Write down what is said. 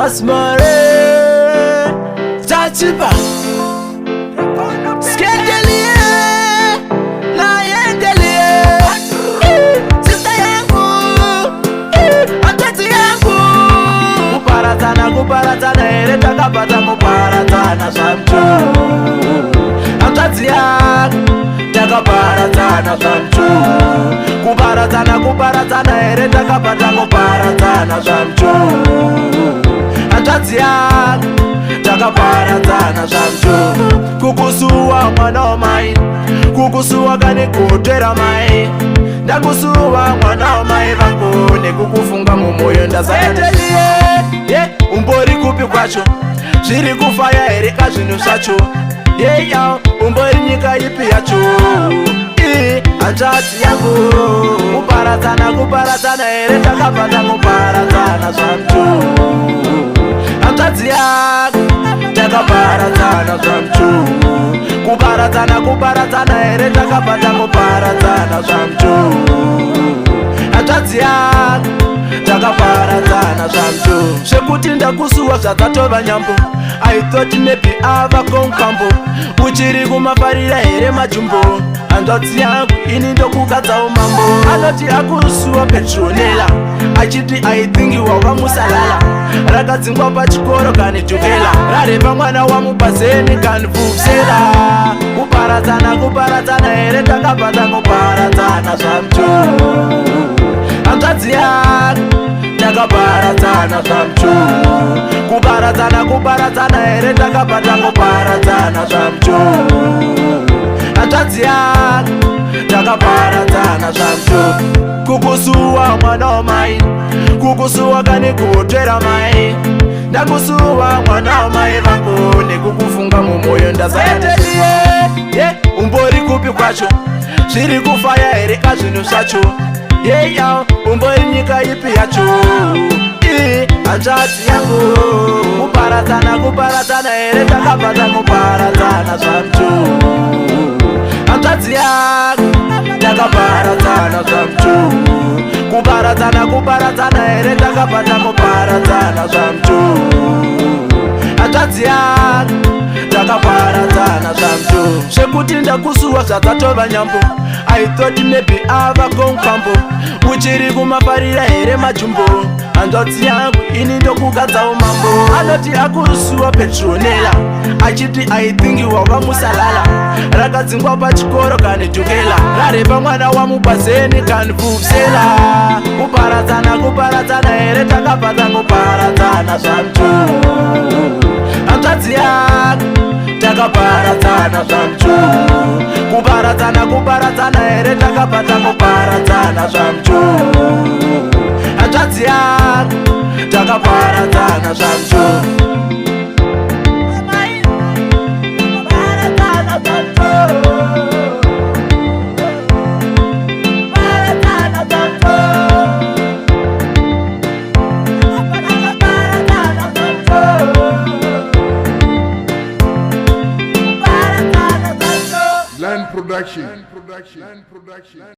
Asmare Tachiba Skendelie Na yendelie Sista yangu Atati yangu Kuparatana ere takapata kuparatana samchu Atati yangu Takaparatana samchu Kuparatana ere takapata kuparatana samchu Atati yangu Takaparatana samchu Kukusuwa mwana omai Kukusuwa gani kutera mai Ndakusuwa mwana omai vangu Nekukufunga mumoyo ndazaendelie Umbori kupi kwacho Zviri kufaya erika zvinu zvacho Yao umbori nyika ipi yacho Atati yangu Kuparatana ere takapata kuparatana samchu Atati yangu Takaparatana samchu Kuparatana ere takapata kuparatana samchu Atati yangu Takaparatana samchu Shekuti ndakusuwa zvadzatova nyambo I thought maybe ava konkambo Uchiri kumafarira here majumbo Andoti yangu ini ndokukadzawo mambo Anoti akusuwa Petronella Achiti I think wava musalala Rakadzingwa pachikoro kanitokela Rarepa mwana wamupazeni kanivusela Kuparatana here takapata kuparatana samchu Andoti yangu Takaparatana samchu Kuparatana ere takapata kuparatana samchu Atati yangu Takaparatana samchu Kukusuwa mwana omai Kukusuwa gani kutera mai Ndakusuwa mwana omai vangu Nekukufunga mumoyo ndazaendelie Umbori kupi kwacho Zviri kufaya erika zvinu zvacho Yao umbori nyika ipi yacho Atati yangu Kuparatana ere takapata kuparatana samchu Atati yangu Takaparatana samchu Kuparatana ere takapata kuparatana samchu Atati yangu Takaparatana samchu Shekuti ndakusuwa zvadzatova nyambo I thought maybe ava konkambo Uchiri kumafarira here majumbo Andoti yangu ini ndokukadzawo mambo Anoti akusuwa Petronella Achiti I think wava musalala Rakadzingwa pachikoro kanitokela Rarepa mwana wamupazeni kanivusela Kuparatana here takapata kuparatana samchu Atati yangu Takaparatana samchu Kuparatana ere takapata kuparatana samchu Atati yangu Takaparatana samchu Land production.